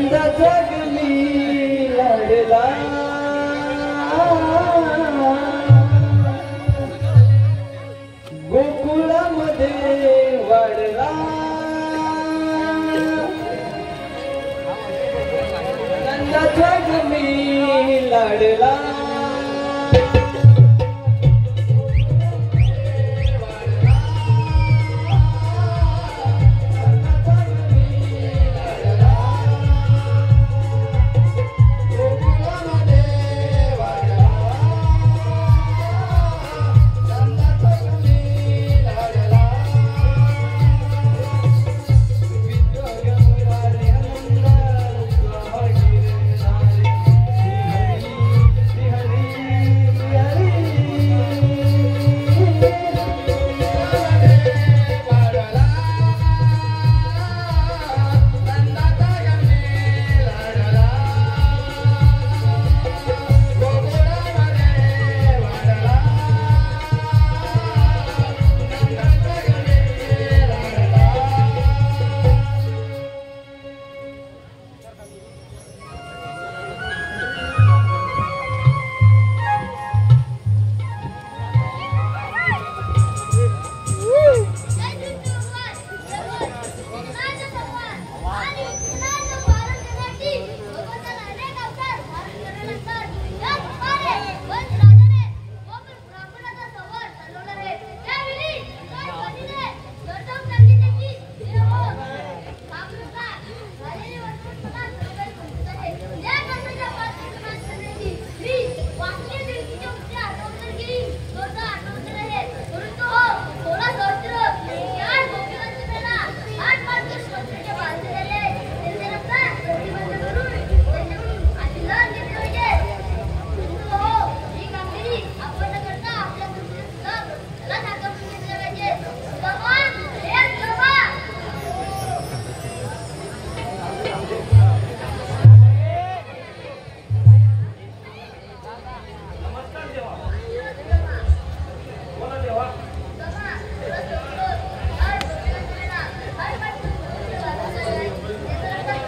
नंदाचा गली लाडला गोकुळामध्ये वाढला नंदाचा गली लाडला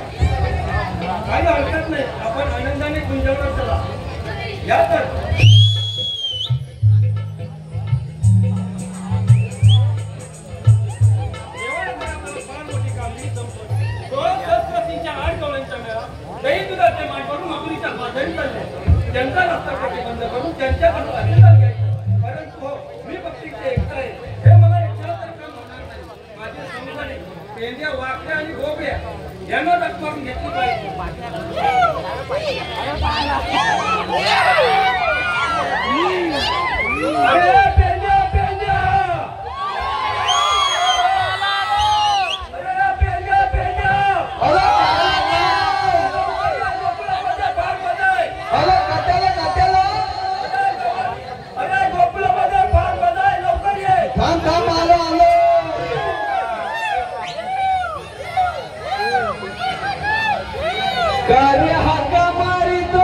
काही हरकत नाही, आपण आनंदाने गुंजवणार चला या तर त्यांचा रस्ता प्रतिबंध करून त्यांच्याकडून अधिकार घ्यायचा. परंतु मी पक्षीचे एकटा आहे हे मला एकटा तर काम होणार नाही. माझ्या समुदायाने पेंड्या वाकड्या आणि गोबऱ्या यांना दखमारून घेतली पाहिजे. कार्य हाका मारितो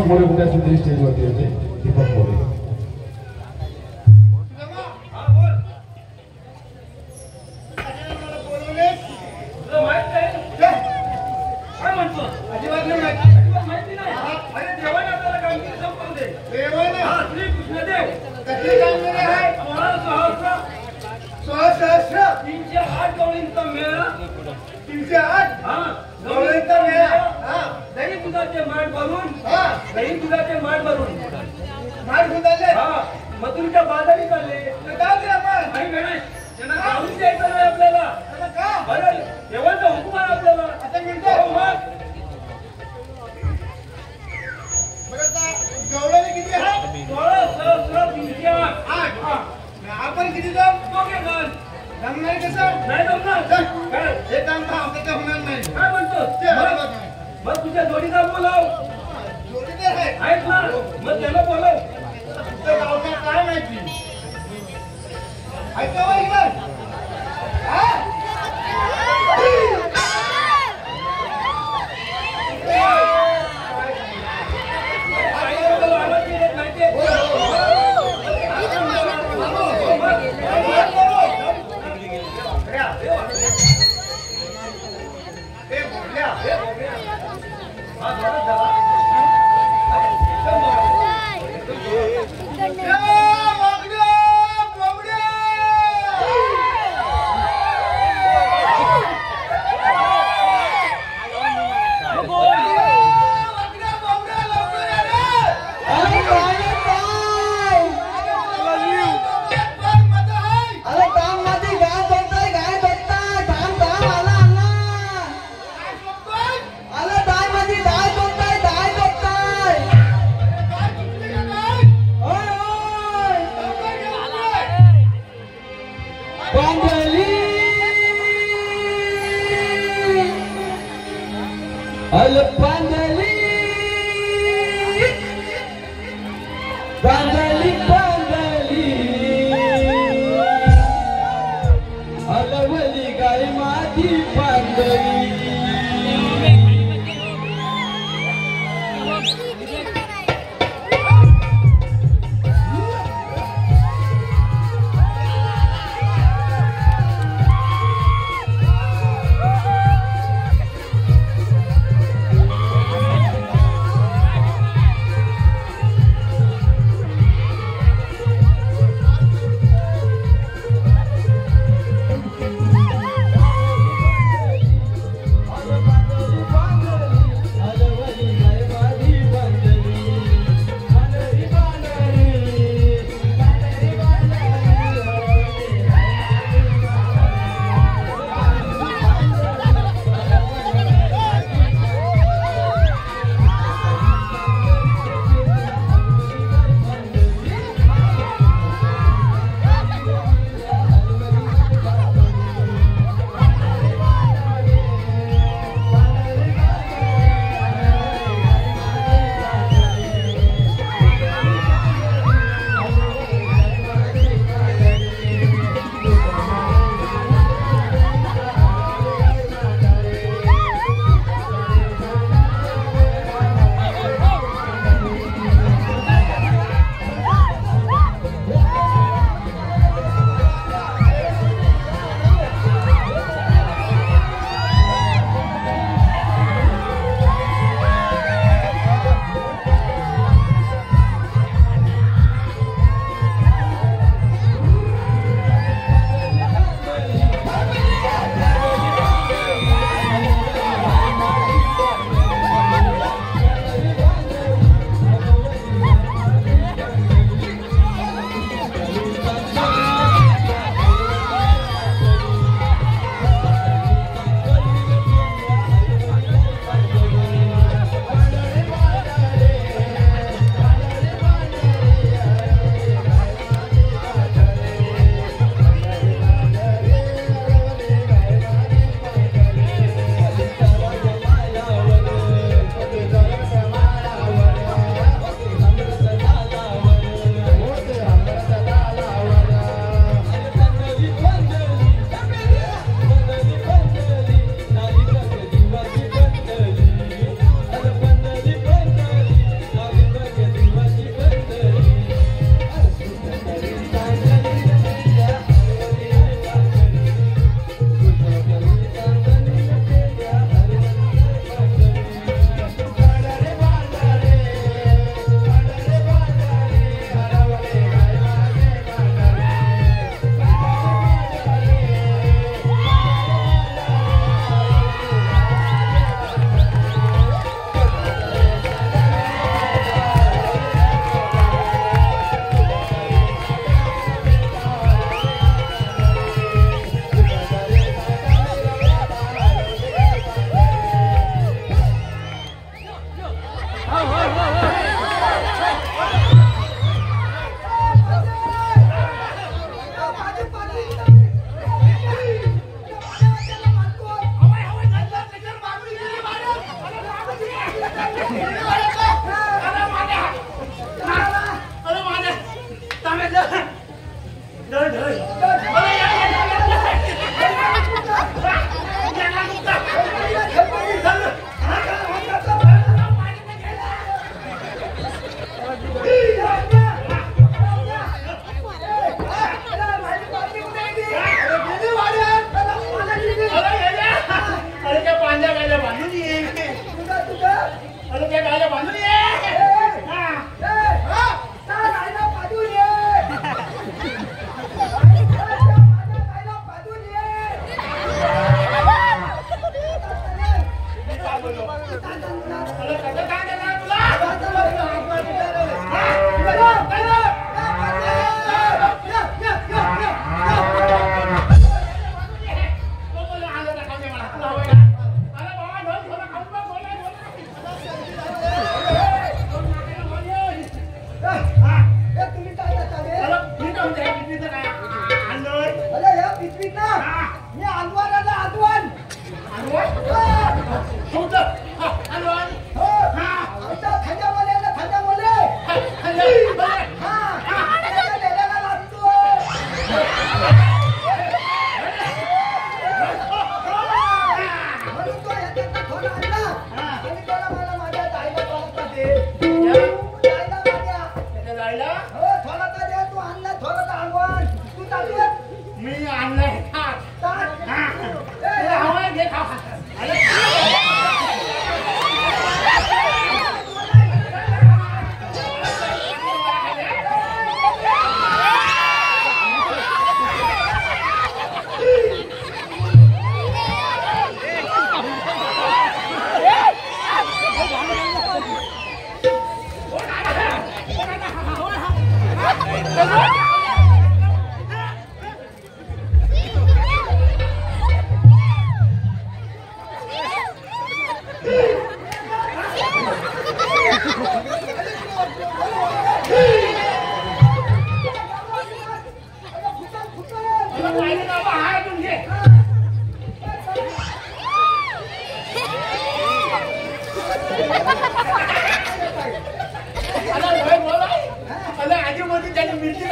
मोरे कुठे सुद्धा स्टेजवरती होते दीपक मोरे. हा बोल. तुला माहित नाही काय म्हणतो? अजिबात नाही माहिती. अजिबात माहिती नाही. अरे देवाने आपल्याला कामगिरी संपवून दे. देवाने हा श्रीकृष्णदेव कसली कामगिरी आहे? 16 सहस्र 308 गवळींचा मेळा. 308 हा गवळींचा मेळा. हा दही दुधाचे माठ भरून हा दही दुधाचे माठ भरून माठ गुंडाळले. हा मथुरीच्या बाजारी चालले. तर काय केलं आपण? काही गणेश त्यांना जाऊन द्यायचं नाही आपल्याला. आता का? बरं देवाचा हुकूम आहे आपल्याला. आता मिळतो. हो मग. बरं आता गवळणी किती आहे? 16 सहस्र 308. 8. आपण किती जाऊ? दोघे जण. जमणार कसं? नाही जमणार. चल. काय हे काम तर आपल्याला होणार नाही. काय म्हणतोस? ते अजिबात नाही. मग तुझ्या जोडीदार बोलाव. जोडीदार आहे. आहेत ना मग त्याला बोलाव. तुझं गाव काय माहिती? ऐका बरं इकडं. हा? हा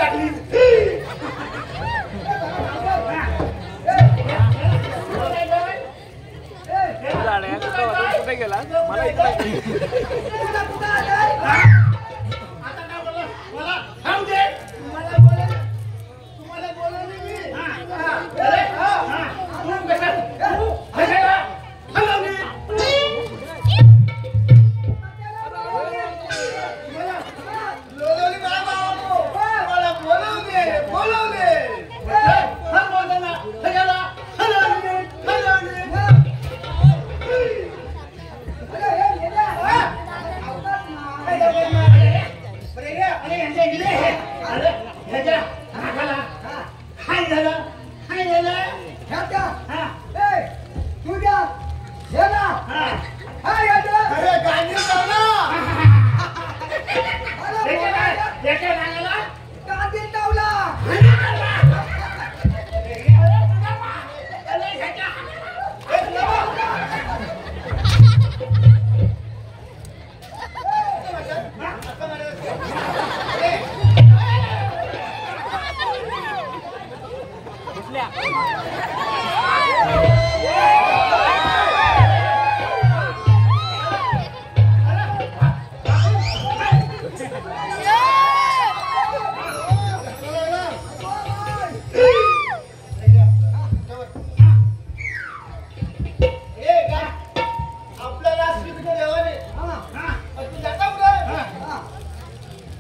टाकली कुठे गेला मला इकडे आता काय बोलला मला थांब दे तुम्हाला बोलवलं मी अरे तू कशाला हलवली लोलवली मला बाबू मला बोलवले हल बोलताना कशाला हलवली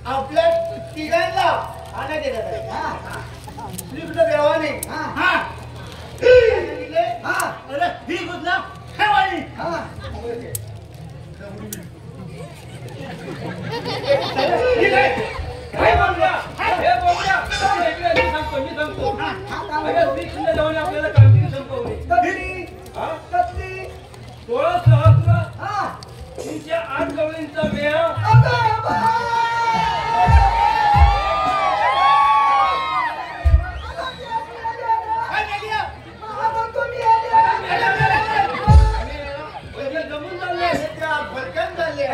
आपल्या तिघांना आणायला श्रीकृष्ण देवाने अरे ही कुठला ठेवाई काय बोलला हे बोलला इकडे सांगतो मी सांगतो अरे श्रीकृष्ण देवाने आपल्याला कामगिरी संपवली 16 सहस्र 308 गवळींचा मेळा जमून चालले भरकन झाले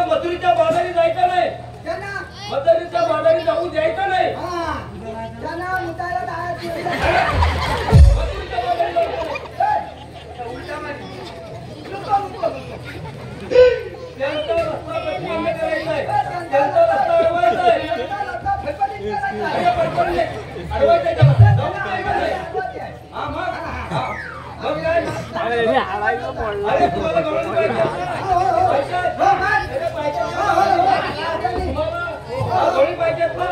मथुरीच्या बाजारी जायचं नाही मथुरीच्या बाजारी जाऊ द्यायचं नाही मथुरीच्या बाजारी त्यांचा रस्ता प्रतिबंध करायचा आहे त्यांचा रस्ता अडवायचा आहे हा मग काय अरे तुम्हाला गवळणी पाहिजे गवळणी पाहिजेत ना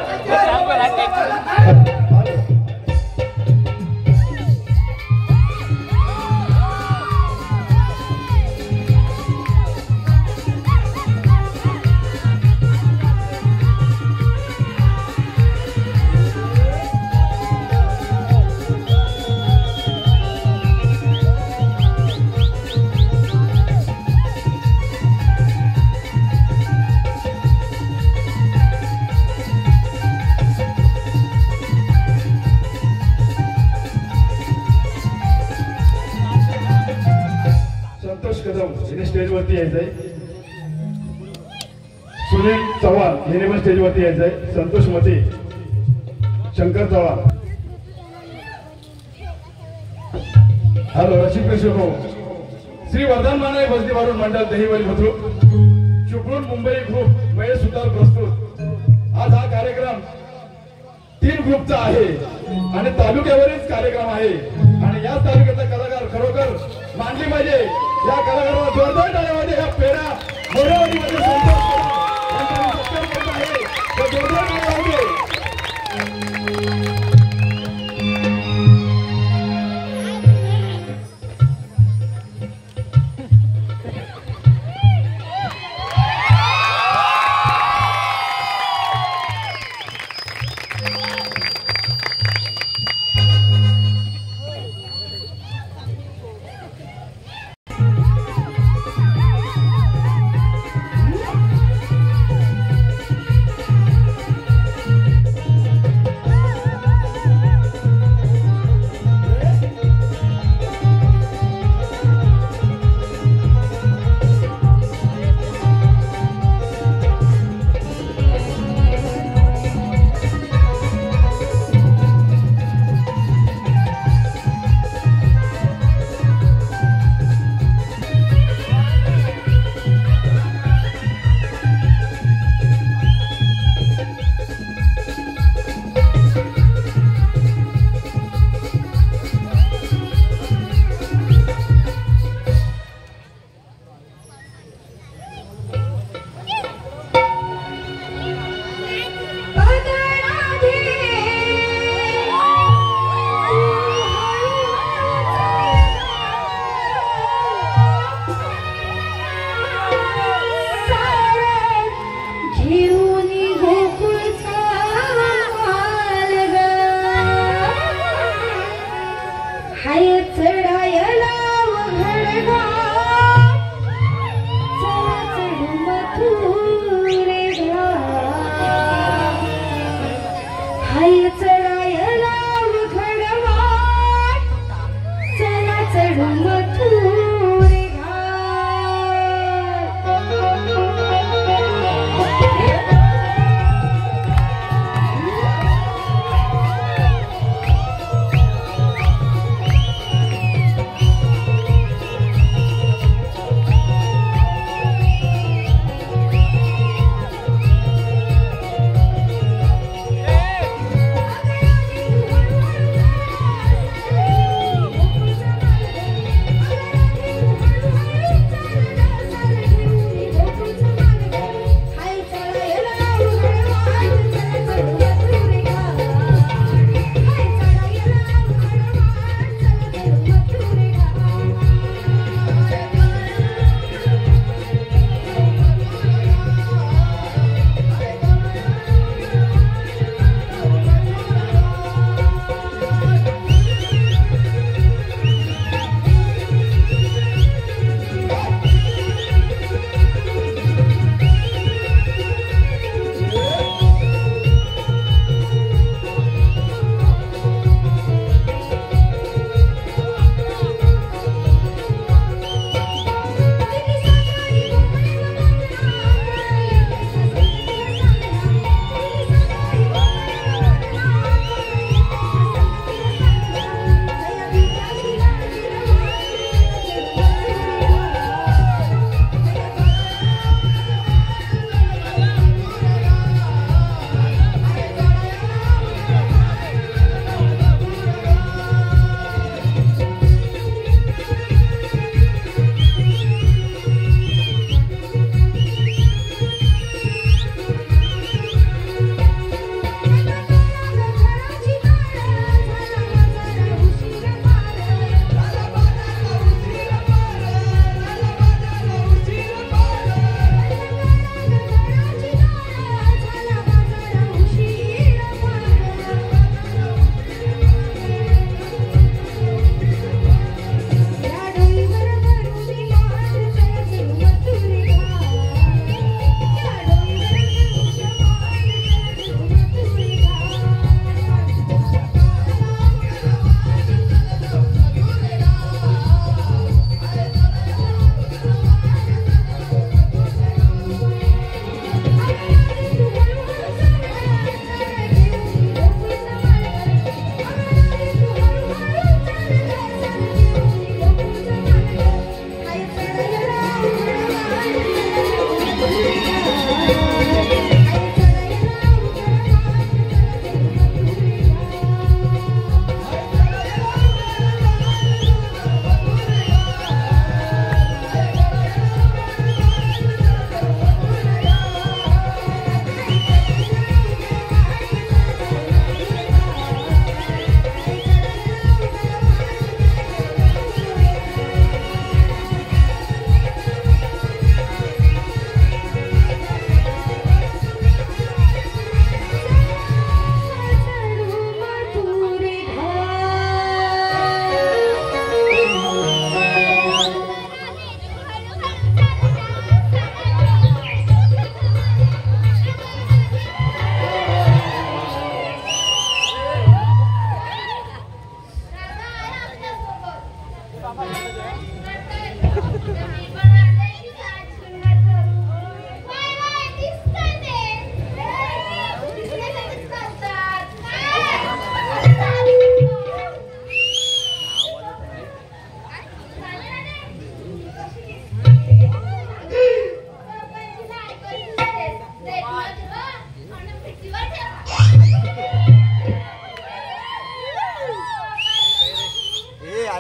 स्टेज वरती यायचंय सुनील चव्हाण यांनी पण स्टेज वरती यायचंय संतोष मते शंकर चव्हाण हॅलो रसिक प्रेक्षक श्री वर्धन मानाय बसदी वारून मंडळ दहिवली बुद्रुक चिपळूण मुंबई ग्रुप महेश सुतार प्रस्तुत आज हा कार्यक्रम 3 ग्रुपचा आहे आणि तालुक्यावरच कार्यक्रम आहे आणि या तालुक्याचा कलाकार खरोखर मांडली पाहिजे। या कलाकाराला जोरदार टाळ्यामध्ये या पेढा मोरावतीमध्ये संतोष यांचा सत्कार करत आहे। तर जोरदार टाळ्यामध्ये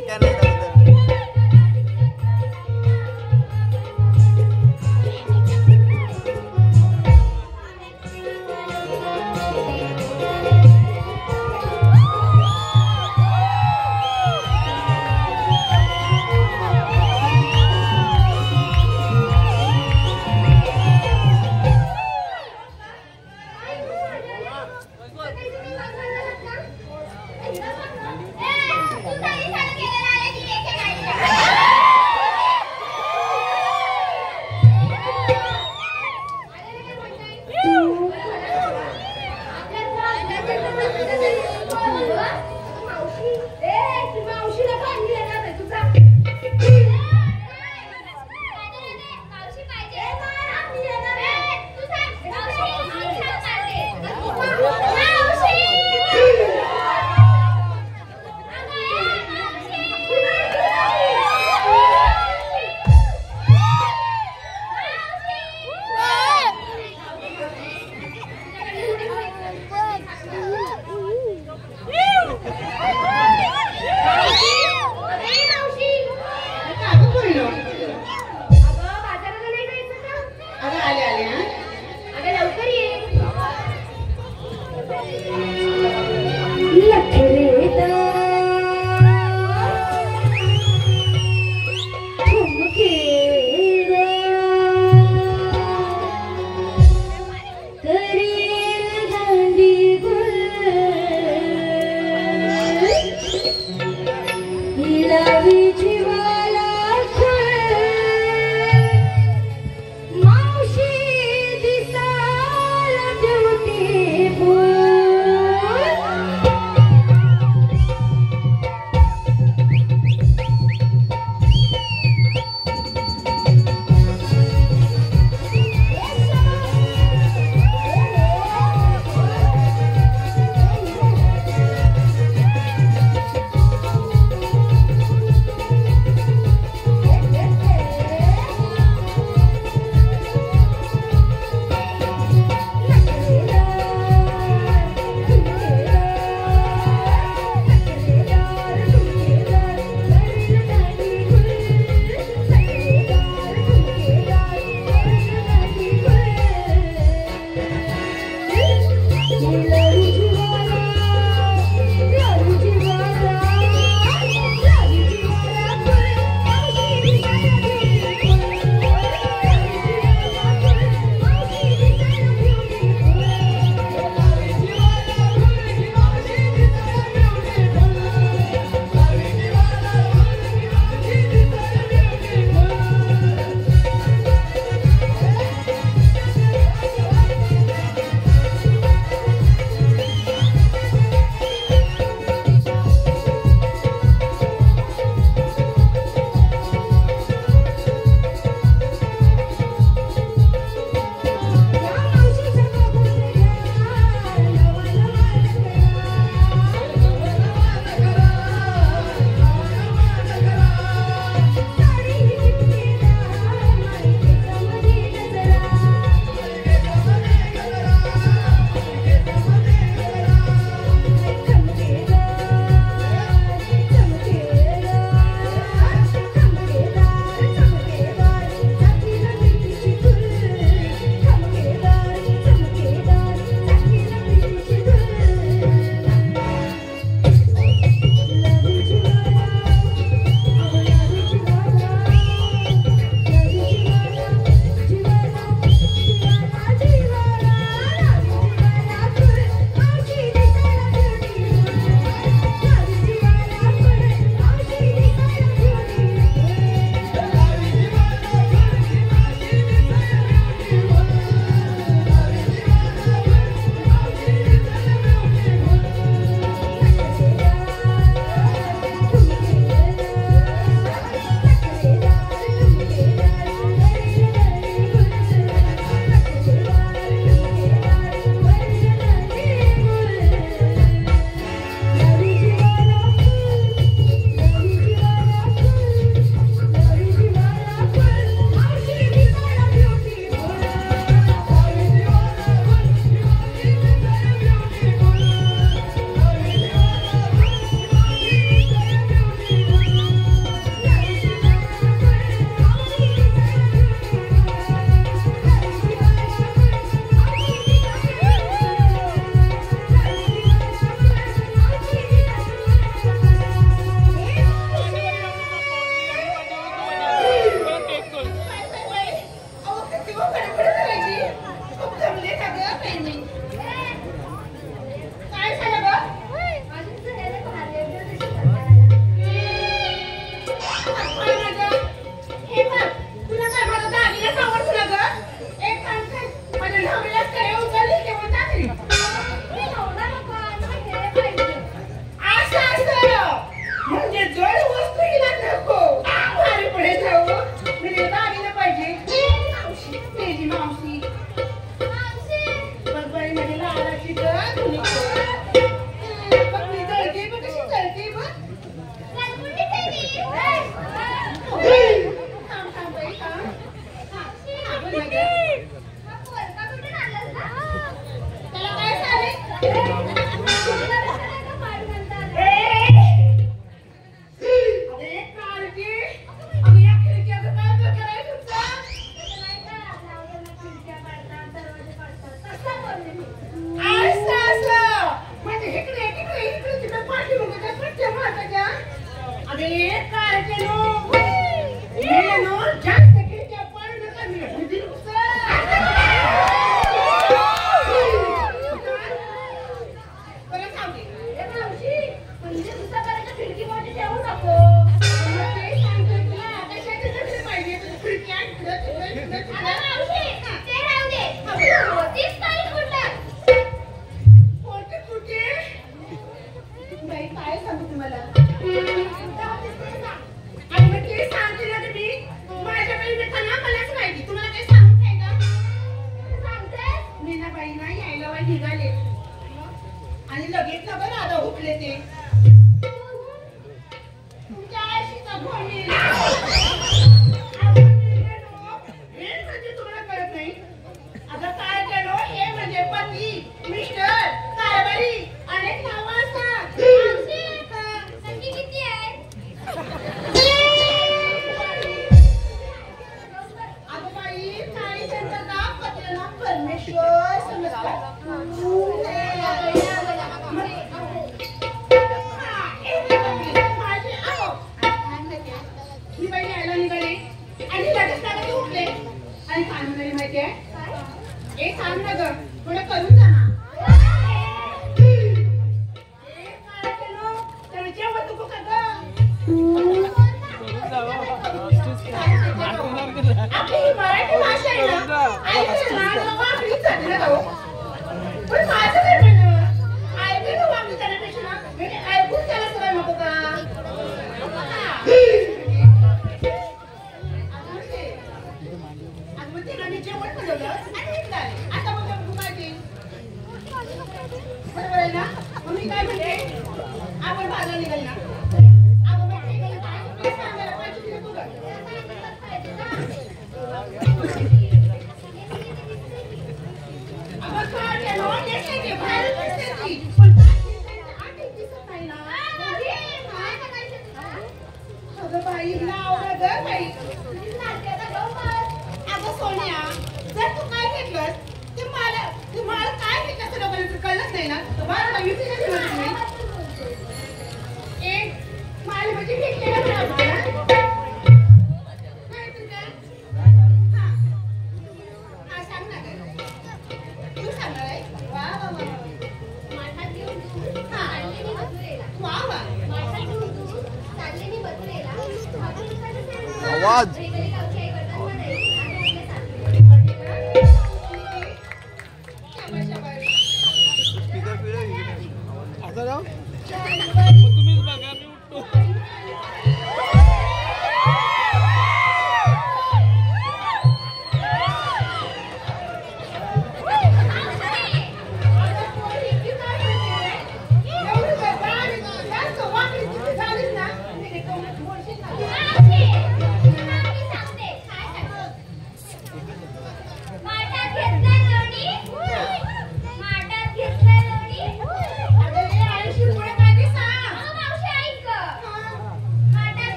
क्या नहीं करते तू काही शाळा केलेला आहे की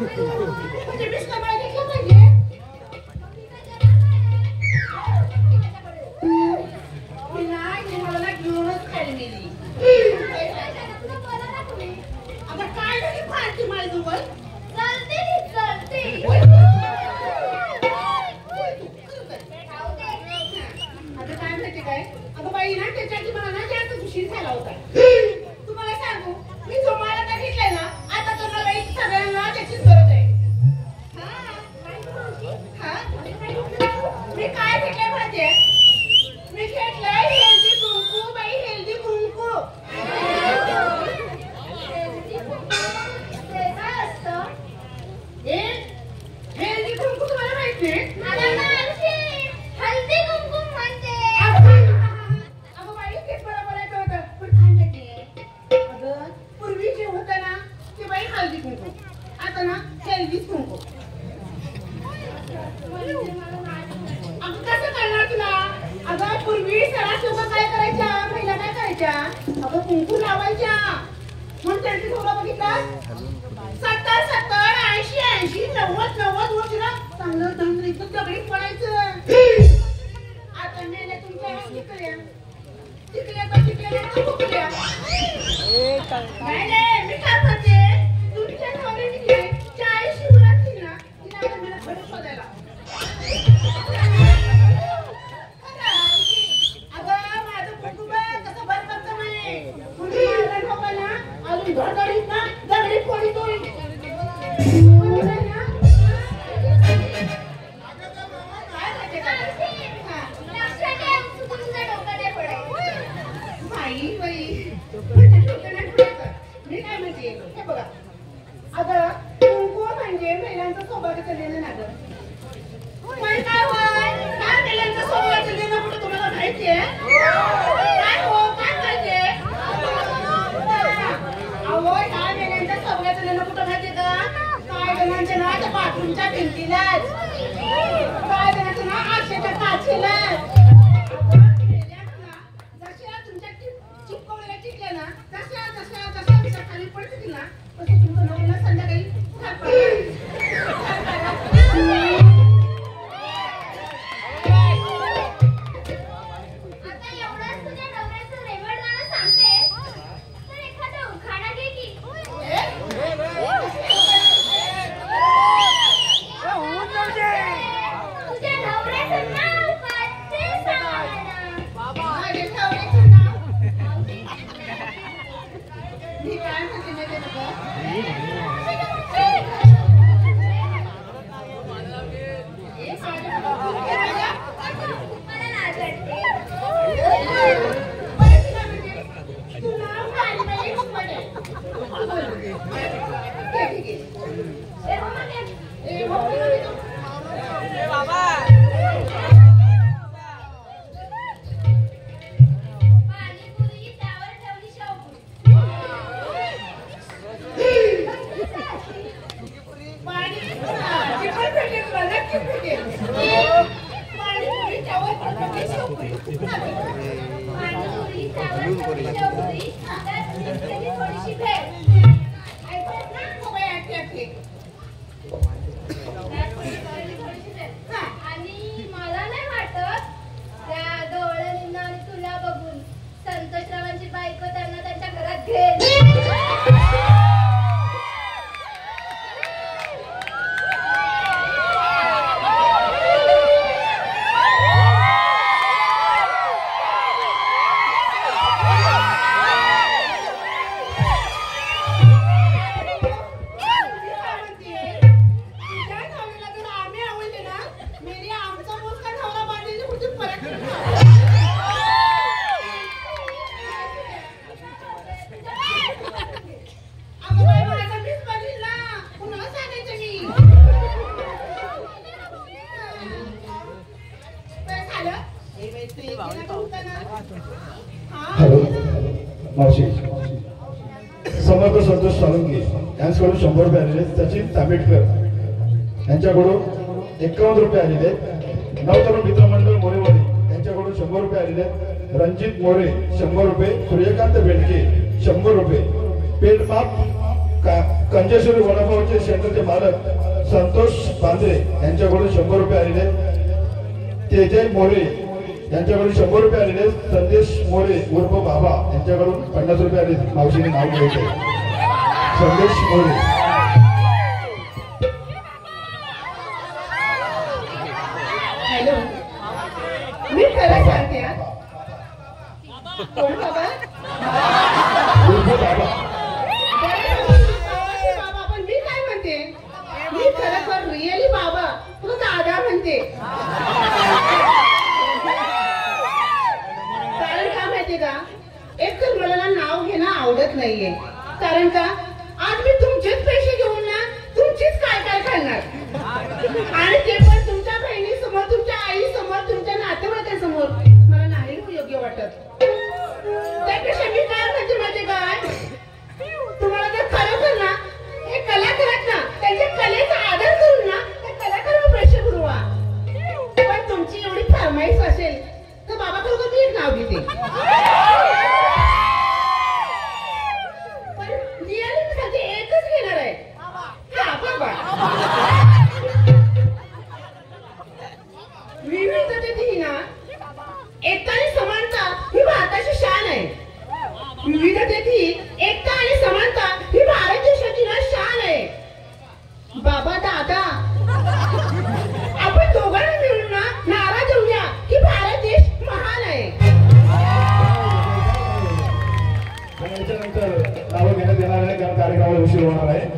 म्हणजे मीच कमाई घेतलं पाहिजे. मी नाही मला ना घेऊनच खायला गेली. अगं काय झाली फारची माझ्याजवळ चालते. आता काय माहिती काय अगं बाई ना त्याच्याची मला ना जास्त उशीर झाला होता. तुम्हाला सांगू मी जो मला का घेतलाय ना आता तर मला एक सगळ्यांना त्याचीच गरज आहे. मी काय घेतलंय माहितीये मी घेतलंय हेल्दी कुंकू बाई हेल्दी कुंकू. हेल्दी कुंकू तुम्हाला माहित नाही. हल्दी कुंकू म्हणजे अगं बाई तेच मला बोलायचं होतं पण काय माहितीये अगं पूर्वी जे होतं ना ते बाई हल्दी कुंकू आता ना हेल्दी कुंकू. अगं कसं करणार तुला अगं पूर्वी सगळ्यात लोक काय करायच्या महिला काय करायच्या अगं कुंकू लावायच्या म्हणून त्यांची थोडं बघितलं 70 80 90 वर्ष ना चांगलं चांगलं एकदम दगडी पडायचं. आता मेल्या तुमच्या टिकल्या नाही मी काय म्हणते तुमच्या नवऱ्याने 40 मुलांची ना तिला आता मला खरं शोधायला. अगं माझं कुटुंब कसं बरं करतं म्हणे कुणी माझा ठोका ना अजून धडधडीत ना दगडी पडतोय. मी काय म्हणते हे बघा अगं कुंकू म्हणजे महिलांचं सौभाग्याचं लेणं ना गं. पण काय होय काय महिलांचं सौभाग्याचं लेणं कुठं तुम्हाला माहितीये काय हो काय माहितीये अहो ह्या महिलांच्या सौभाग्याचं लेणं कुठं माहितीये का काय जणांचे ना त्या बाथरूमच्या भिंतीलाच काय जणांचं ना आरशाच्या काचेलाच. खाली पडतील ना तसं तुमचं नवऱ्याला संध्याकाळी आणि मला नाही वाटत त्या गवळणींना आणि तुला बघून संतोषरावांची बायको त्यांना त्यांच्या घरात घेईल. हॅलो मावशी समर्थ संतोष साळुंके यांच्याकडून 100 रुपये आलेले. सचिन तांबेडकर यांच्याकडून 51 रुपये आलेले. नवतरुण मित्रमंडळ मोरेवाडी यांच्याकडून 100 रुपये आलेले. रणजित मोरे 100 रुपये. सूर्यकांत बेडके 100 रुपये. पेटमाप कंजेश्वरी वडापावचे सेंटरचे मालक संतोष बांद्रे यांच्याकडून 100 रुपये आलेले. तेजय मोरे यांच्याकडून 100 रुपये आलेले. संदेश मोरे उर्फ बाबा यांच्याकडून 50 रुपये आले. मावशीने नाव घ्यायचे संदेश मोरे. हॅलो, मी खरं सांगते. कोण बाबा? उर्फ बाबा. बाबा, पण मी काय म्हणते, मी खरं रिअली बाबा तुला दादा म्हणते. कारण का माहितीये का, एक तर मला नाव घेणं आवडत नाहीये. कारण का आज मी तुमचेच पैसे घेऊन ना तुमचीच काय काय खाणार, आणि ते पण तुमच्या बहिणीसमोर, तुमच्या आईसमोर, तुमच्या नातेवाईकांसमोर. मला नाही योग्य वाटत. त्यापेक्षा मी काय म्हणते माहिती काय, तुम्हाला जर खरोखर ना हे कलाकार आहेत ना, त्यांच्या कलेचा आदर करून ना त्या कलाकारावर पैसे पुरवा. पण तुमची एवढी फरमाईश असेल तर बाबा खरोखर मी एक नाव घेते. पण रिअली साठी एकच घेणार आहे. हा बाबा, विविधतेत ना एकता आणि समानता ही भारताची शान आहे. विविधतेत एकता आणि समानता ही भारत देशाची ना शान आहे. बाबा दादा, आपण दोघांनी मिळून ना नारा देऊया की भारत देश महान आहे. याच्यानंतर नावं घेण्यात येणार आहे कारण कार्यक्रमाला उशीर होणार आहे.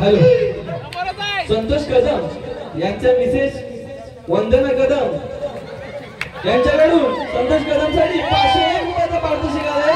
हॅलो, संतोष कदम यांच्या मिसेस वंदना कदम यांच्याकडून संतोष कदमसाठी 501 रुपयाचा पारितोषिक आलाय.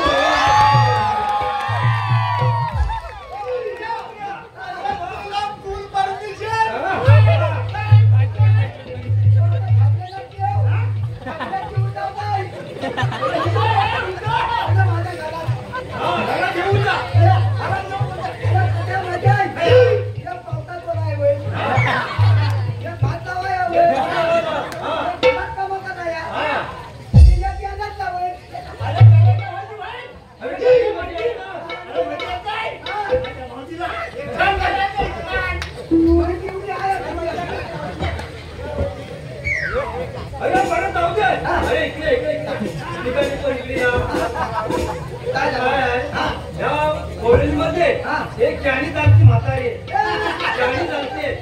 एक चाळीस आमची म्हातारी आहे. चाळीस आमची आहे.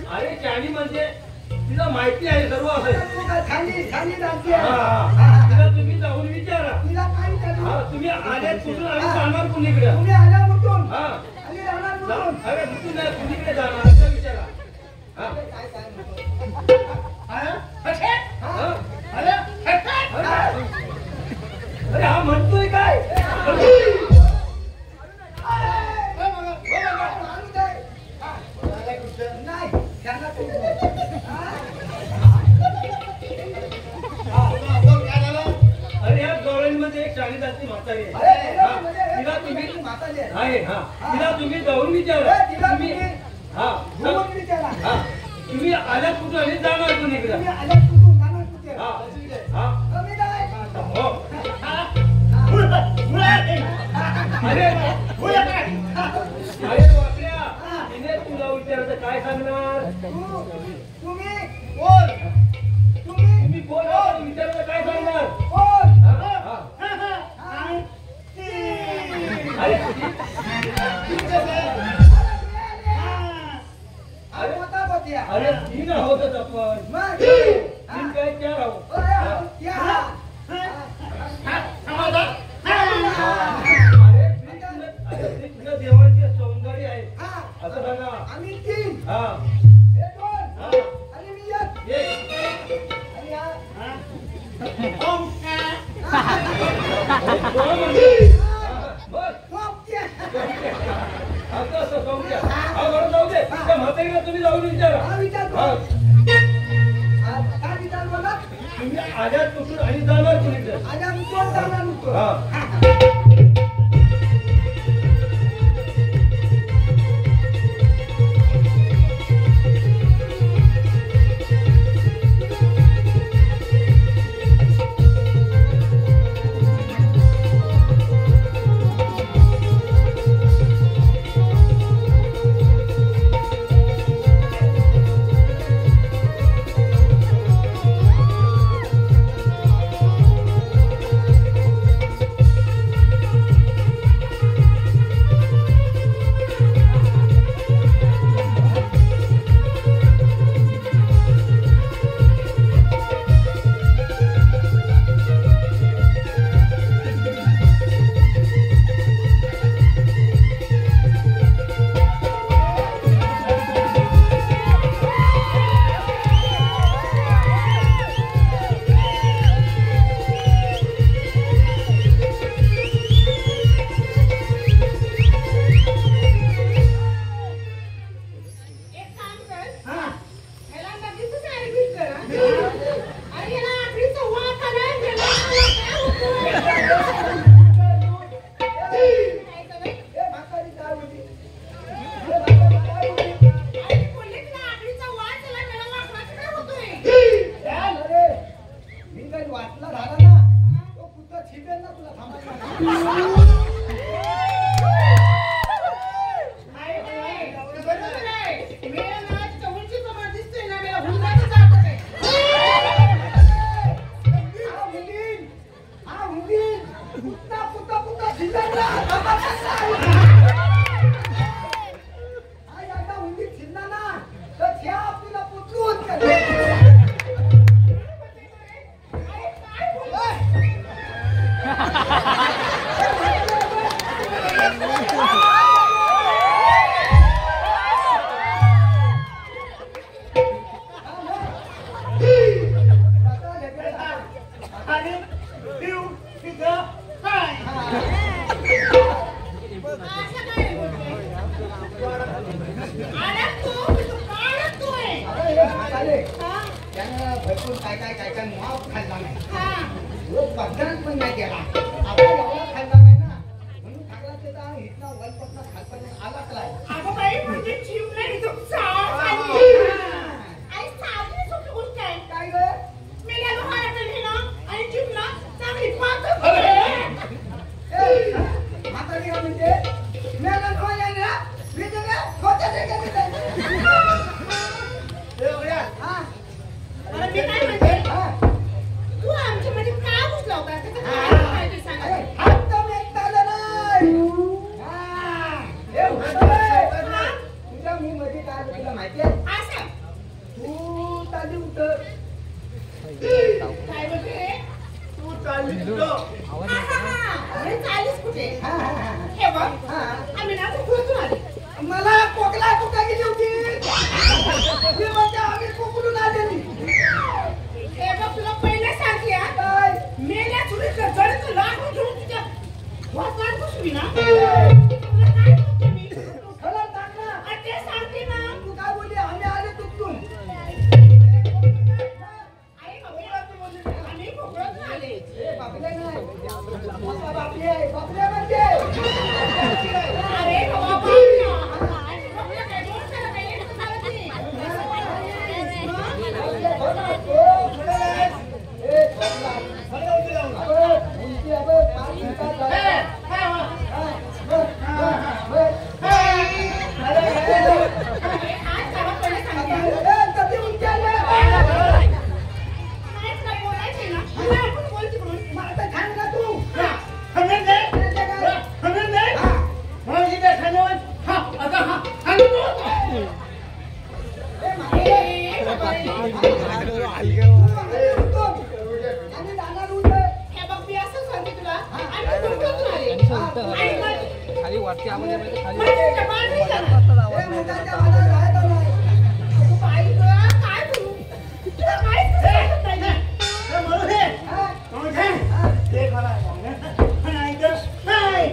अरे चाळी म्हणजे तिला माहिती आहे सर्व असं. तिला तुम्ही जाऊन विचारा. तुम्ही आल्यात कुठून आणि जाणार कुणीकडे. अरे कुठून नाही कुणीकडे जाणार असं विचारा. अरे हा म्हणतोय काय. अरे या गवळणीमध्ये एक चाळीस जाती म्हातारी आहे. तिला तुम्ही आहे. हा तिला तुम्ही जाऊन विचारा. तुम्ही हा तुम्ही आल्यात कुठून आणि जाणार कुणीकडे. हा हा हो. अरे वाकड्या तिने तुला विचारायचं काय सांगणार. तुम्ही कोण विचारायचं काय सांगणार. अरे तीन आहोत आपण. तीन काय चार आहोत. तुझ्या देवांचे सौंदर्य आहे असं सांगा. हा म्हातारीला तुम्ही जाऊन विचारा. तुम्ही आल्यात कुठून आणि जाणार कुणीकडे. हा आणि पिऊ तिथं काय असं काय बोलतोय? हा? त्यानं भरपूर काय माफ खाल्ला नाही हा. रोज बदनाम पण नाही केला आपण एवढा खाल्ला नाही ना म्हणून खाल्ला त्याचा इथला वरपासून खालपर्यंत आलाच नाही अगं बाई, म्हणजे जीव नाही तो चाळ झाली. आई साधी सोपी गोष्ट आहे. काय ग मेल्या लोहारा पेली ना आणि जीवना चांगली पाकच आहे. म्हातारी का म्हणते मेला खोया ना मी जगा खोट्या जगा हा अरे मी काय म्हणते, हा तू आमच्यामध्ये का घुसला होता? त्याचं कारण काय ते सांगा. अरे हात एक आलं नाही हा हे म्हातारे तुझ्या मी मध्ये काय आलं तुला माहिती आहे असं तू ताजी उठ काय बोलते रे? तू चालली कुठं अरे चालीस कुठे? हा हा हा हे बघ, हा आम्ही ना कुठून आले. मला कोकला कुठं गेली होती मी म्हणजे आम्ही कोकलून आलेली हे बघ, तुला पहिले सांगते हा. काय मेल्या चुलीचं जळचं लाकूड घेऊन तुझ्या वासनात घुसली ना. तुला काय बोलते मी? खरं सांग ना आणि ते सांगते ना. तू काय बोलली आम्ही आले तुकडून आई बाबा, आम्ही कोकणातून आले. बापले नाही बापले बापले म्हणजे अरे बाबा, बापल्या काय दोन त्याला काही येत झालं नाही. अरे आज त्याला पहिले सांगते. काहीच काय बोलायचे ना. मला आपण बोल तिकडून. खबर नाही खबर नाही मग इथे खाण्यावर हा आता हा आणि तू ए, बाबा, हे बघ, मी असं सांगते तुला. आम्ही कोकणातून आले. आणि मग- खाली वरती आवाज येतो खाली म्हणजे जबान नाही जाणार. अगं बाई गं, काय करू? तुला काहीच सुचत नाही. म्हणून हे ते मला नाही तर नाही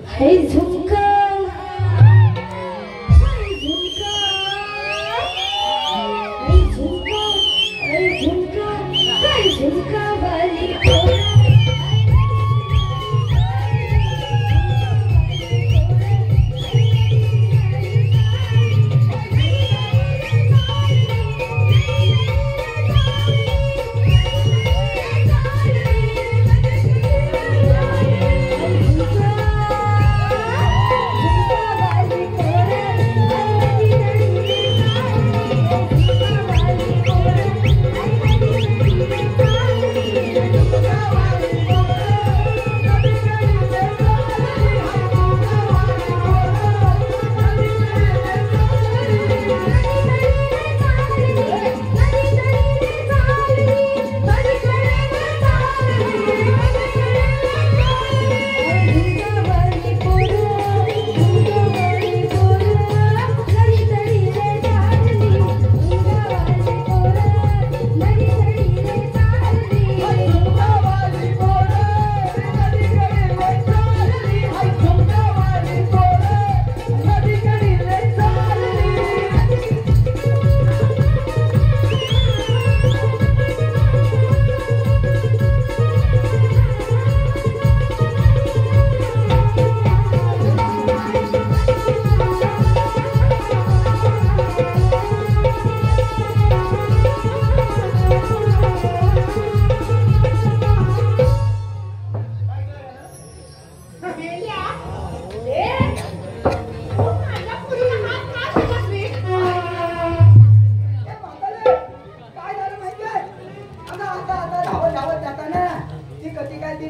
Hey झुमका झुमका वाली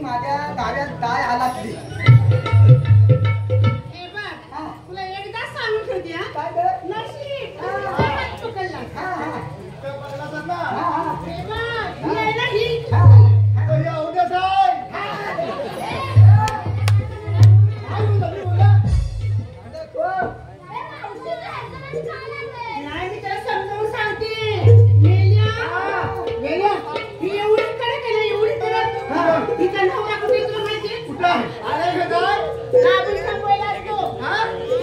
माझ्या गाड्यात गाय आलातली हे बघ, तुला एकदा सांगून ठेवते हा. काय गं? नशीब. हा. चुकलं. हा, हा. हा, हा. हे बघ, ही आहे ना ही. हा. उद्या साहेब नाही, मी त्याला समजावून सांगते. मेल्या, ही एवढी कडक आहे ना, एवढी कडक. तिचा नवरा कुठे आहे तुला माहिती आहे? कुठं आलाय का काय दाबून थांबवायला असतो.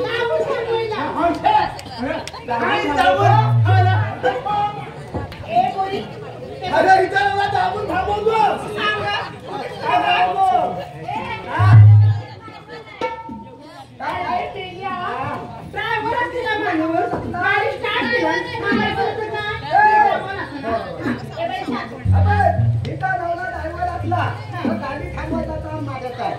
दाबून थांबवायला. ए, पोरी, ते अरे इथं मला दाबून थांबवतो सांगा. काय आहे मेल्या? ड्रायव्हर असते ना माणूस. गाडी स्टार्ट केली. मला बोलतो ना. ए, बाई, सांग. अबे, इथं नवरा driver असला, तर गाडी थांबवायचा काम माझं काय?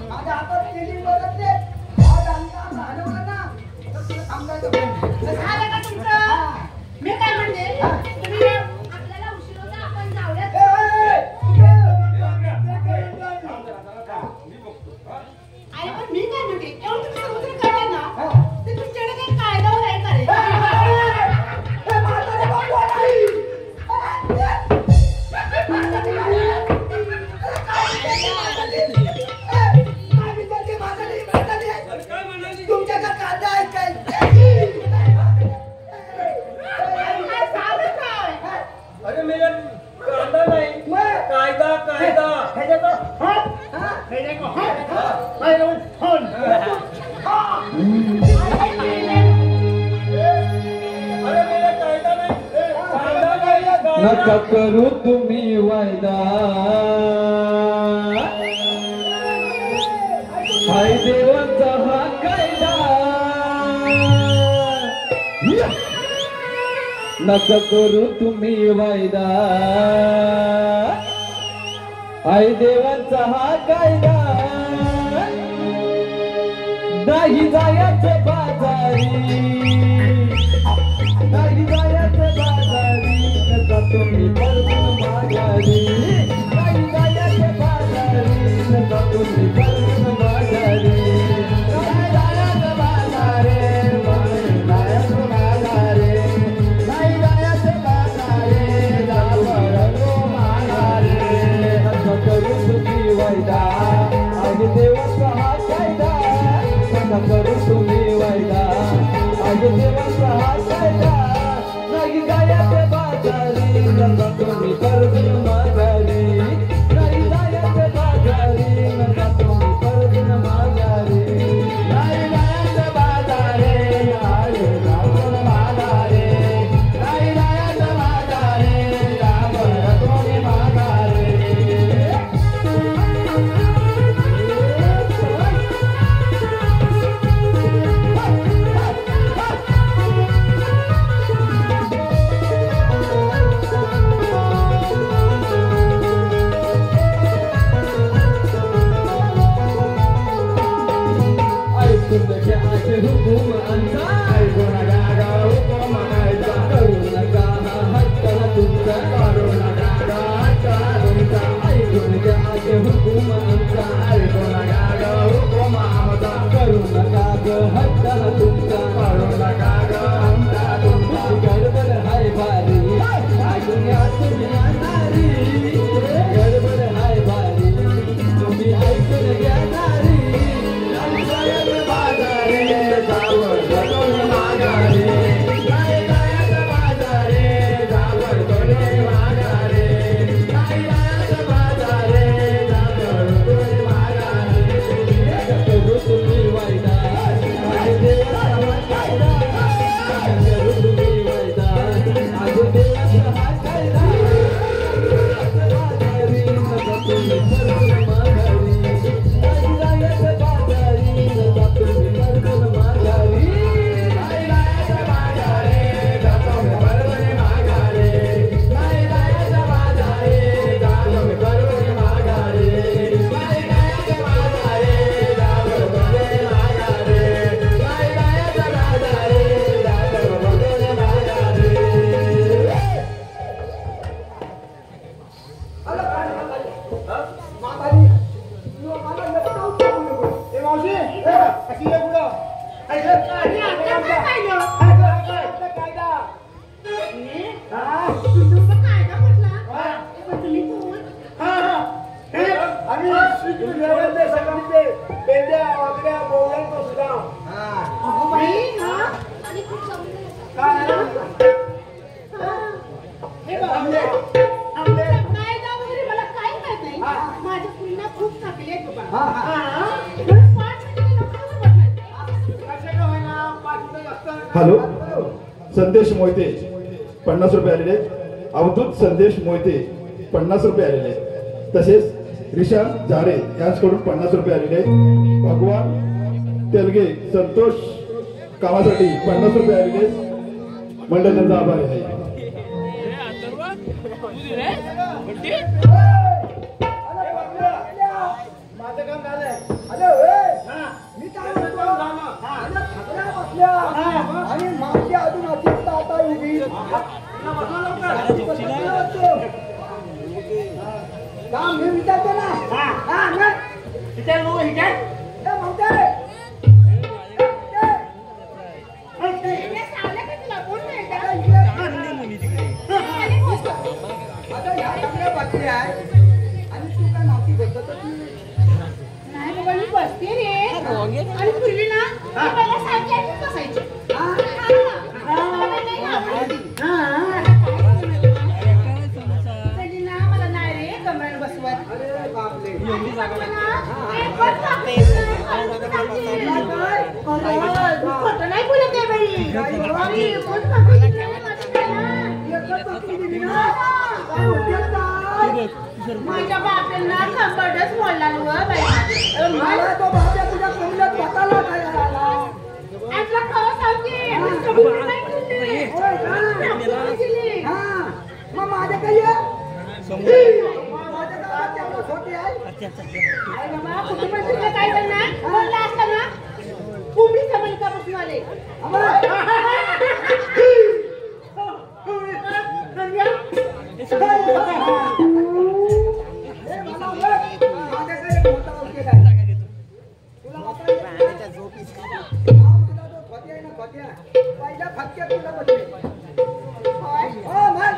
माझ्या हातात steering बघत नाही. आज अंगावर हलवलं ना, तर तुला थांबायचं बंद. झालं का तुमचं? मी काय म्हणते? तुम्ही आपल्याला उशीर होता, आपण जाऊयात. अरे पण मी काय म्हणते? एवढं तुम्ही समुद्र करताय ना, ते तुमच्याकडे काही कायद्यावर आहे का रे? अरे काय म्हणाली? तुमच्याकडे कांदा आहे काय? काय झालं काय? अरे मेल्या कांदा नाही कायदा कायदा अरे मेल्या कायदा नाही कायदा नाही कायदा. नका करू तुम्ही वायदा हाय देवाचा हा कायदा नका करू तुम्ही वायदा हाय देवाचा हा कायदा नाही जायचं बाजारी नाही जायचं बाजारी नका तुम्ही परतून माघारी नाही जायचं बाजारी नका तुम्ही परतून माघारी नाही जायचं बाजारे नाही जायचं बाजारे नाही जायचं बाजारे जा परतून माघारी नका करू तुम्ही वायदा आज देवाचा हा कायदा नका करू तुम्ही वायदा आज देवाचा हा कायदा नाही जायचे बाजारी नका तुम्ही कर्ज माघारी नाही जायचे बाजारी नका तुम्ही कर्ज माघारी नाही जायचे बाजारे आहे रावण माघारे नाही जायचे बाजारे रावण तुम्ही माघारे तुमचं काय का म्हटला पण तुम्ही कोण आम्ही श्रीकृष्णाचे संगमचे पेंड्या वाकड्या बोलांचा सुद्धा अगो बाई हा आणि खूप समजलं हे बघ काय गाव वगैरे मला काय माहित नाही माझ्या मुलींना खूप थकले आहेत बाबा म्हणून 5 मिनिटं नको बसणार हॅलो संदेश मोहिते 50 रुपये आलेले. अवधूत संदेश मोहिते 50 रुपये आलेले. तसेच रिशांत झारे यांच्याकडून 50 रुपये आलेले. भगवान तेलगे संतोष कामासाठी 50 रुपये आलेले. मंडळ त्यांचा आभार आहे. माझं काम झालंय. मी काय म्हणतो थकल्या बसल्या आणि माझी अजून अतिरिक्त आता उभी काम मी विचारतो ना विचार बघू विचार हे सांगलं का तुला कोण नाही का? आता ह्या सगळ्या बातमी आहे आणि तू काय माहिती बोलतो तर नाही बाबा मी बसते रे आणि पूर्वी ना मी पहिला सारखी बसायची मला नाही रे कमरेला बसवत अरे बापरे खोटं नाही बोलत आहे बाई माझ्या बापेंना खंबडच बोलला बाई मला तो बाप्या तुझ्या कमल्यात बसायला काय आला आपला खरं सांगते मी कबूल नाही केली. हा मग माझ्या काही माझ्या गावात तेवढं छोटे आहे अरे बाबा कुटुंबात काय करणार बोलला असताना कोंबडी समज का बसून आले माझ्याकडे मोठा औषध आहे तुला वाटायला झोपीस माझा जो खोटी आहे ना खोट्या पहिल्या फटक्यात तुला बसले हो मग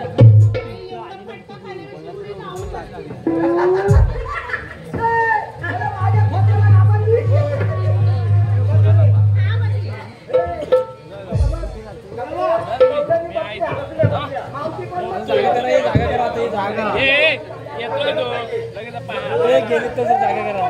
एवढं फटका खाण्यापेक्षा तुम्ही जाऊन बसते. अरे माझ्या खोट्याला नामान दिली. हा म्हणजे मावशी पण गेले तर जागा करा.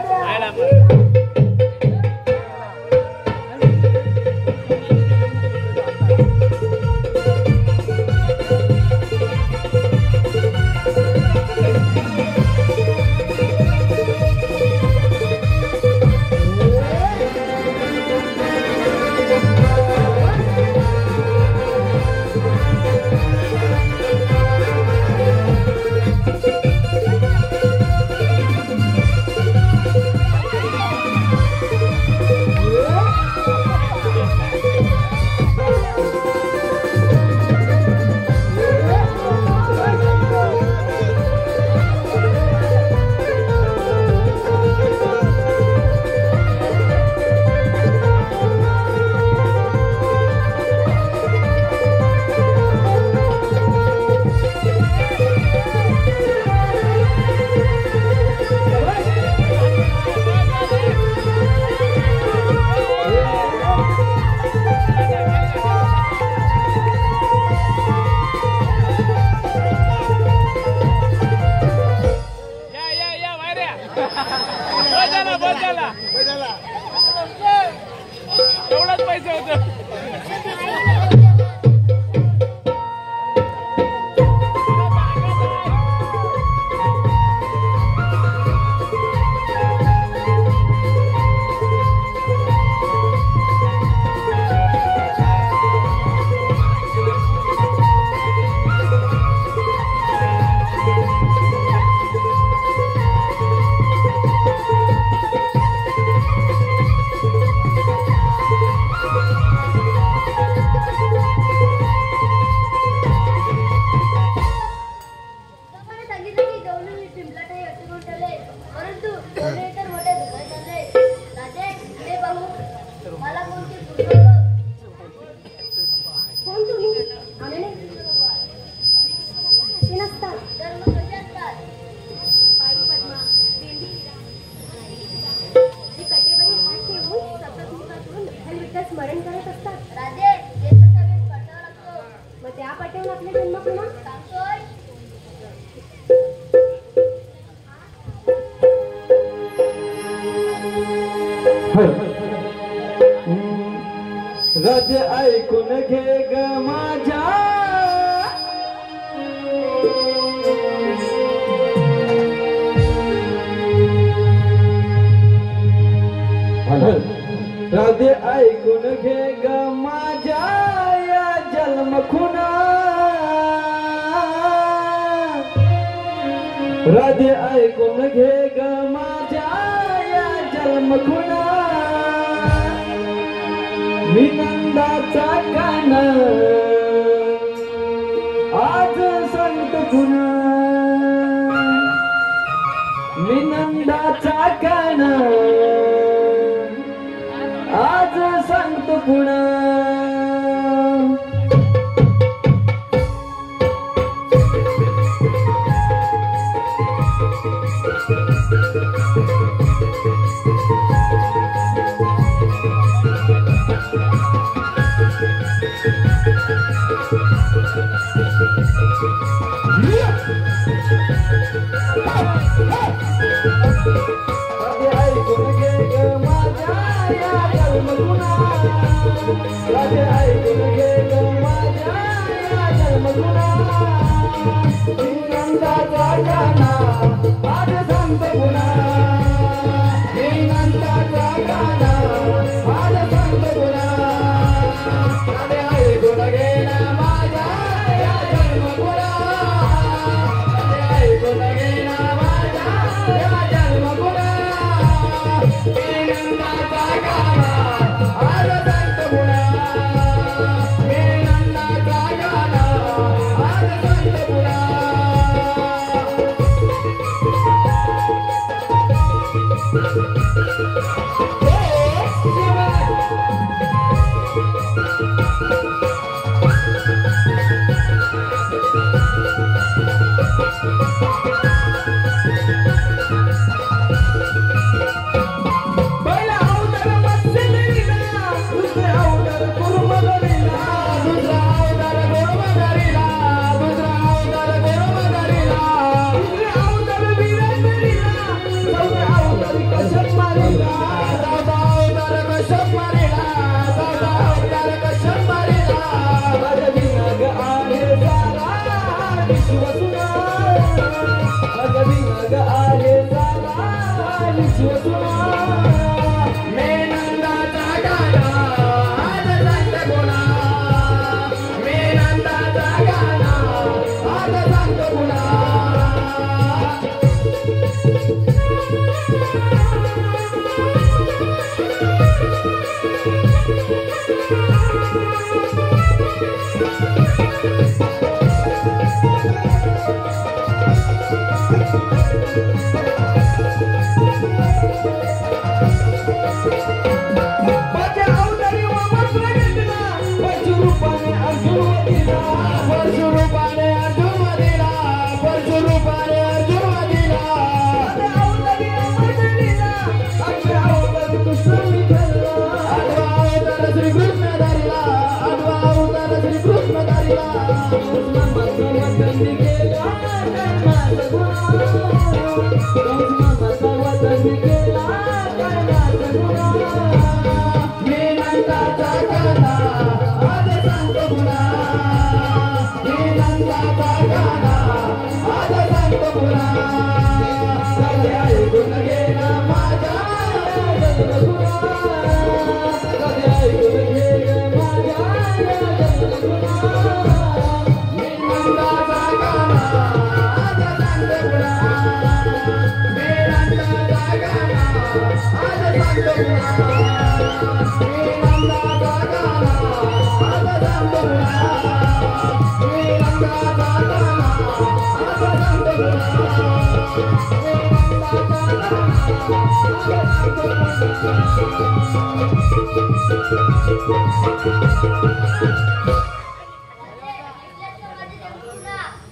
या पाठवून आपले जन्म पुन्हा सासोय राधे ऐकून घे ग माझ्या राधे ऐकून घे ग माझ्या या जन्म खुना राधे ऐकून घे ग माझ्या या जन्म खुना मी नंदाचा कान आज संत गुणा मी नंदाचा कान आज संत गुणा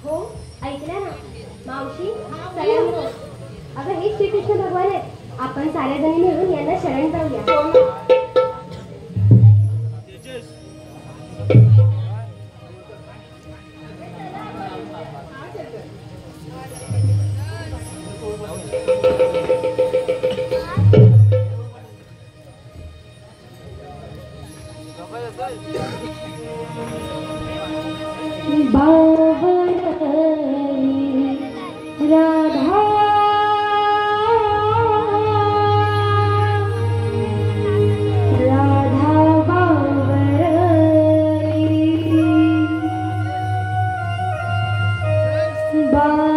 हो ऐकलं ना मावशी सगळ्यांना अगं हे श्रीकृष्ण भगवान आहेत. आपण साऱ्या जणी मिळून यांना शरण जाऊया. Bye.